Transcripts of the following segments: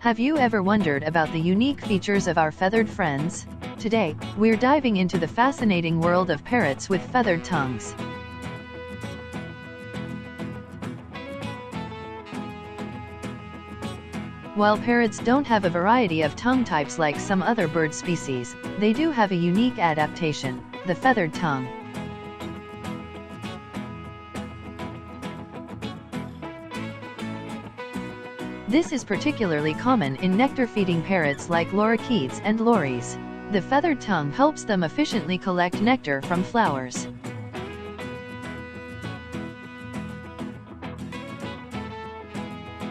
Have you ever wondered about the unique features of our feathered friends? Today, we're diving into the fascinating world of parrots with feathered tongues. While parrots don't have a variety of tongue types like some other bird species, they do have a unique adaptation, the feathered tongue. This is particularly common in nectar-feeding parrots like lorikeets and lories. The feathered tongue helps them efficiently collect nectar from flowers.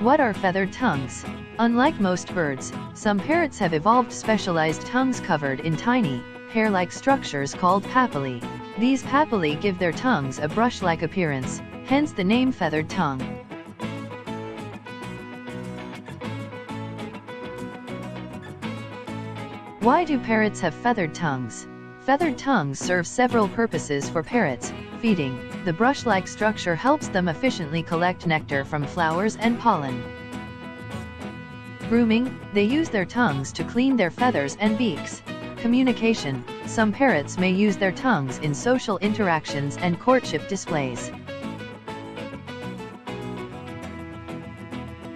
What are feathered tongues? Unlike most birds, some parrots have evolved specialized tongues covered in tiny, hair-like structures called papillae. These papillae give their tongues a brush-like appearance, hence the name feathered tongue. Why do parrots have feathered tongues? Feathered tongues serve several purposes for parrots. Feeding. The brush-like structure helps them efficiently collect nectar from flowers and pollen. Grooming. They use their tongues to clean their feathers and beaks. Communication. Some parrots may use their tongues in social interactions and courtship displays.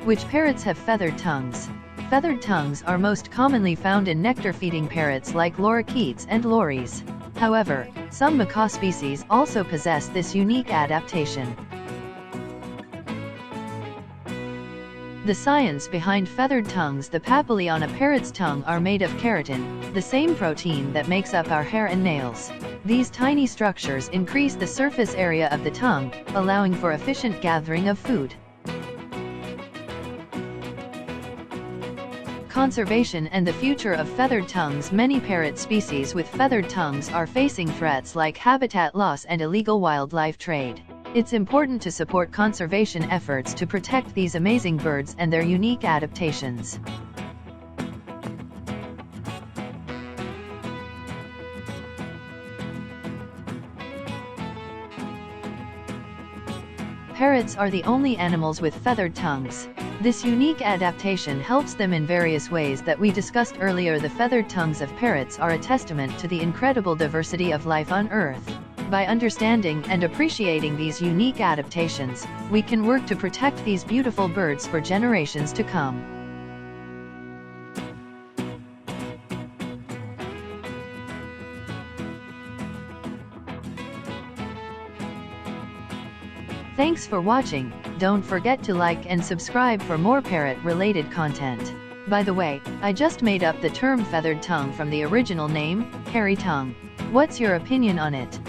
Which parrots have feathered tongues? Feathered tongues are most commonly found in nectar-feeding parrots like lorikeets and lories. However, some macaw species also possess this unique adaptation. The science behind feathered tongues. The papillae on a parrot's tongue are made of keratin, the same protein that makes up our hair and nails. These tiny structures increase the surface area of the tongue, allowing for efficient gathering of food. Conservation and the future of feathered tongues. Many parrot species with feathered tongues are facing threats like habitat loss and illegal wildlife trade. It's important to support conservation efforts to protect these amazing birds and their unique adaptations. Parrots are the only animals with feathered tongues. This unique adaptation helps them in various ways that we discussed earlier. The feathered tongues of parrots are a testament to the incredible diversity of life on Earth. By understanding and appreciating these unique adaptations, we can work to protect these beautiful birds for generations to come. Thanks for watching. Don't forget to like and subscribe for more parrot-related content. By the way, I just made up the term feathered tongue from the original name, hairy tongue. What's your opinion on it?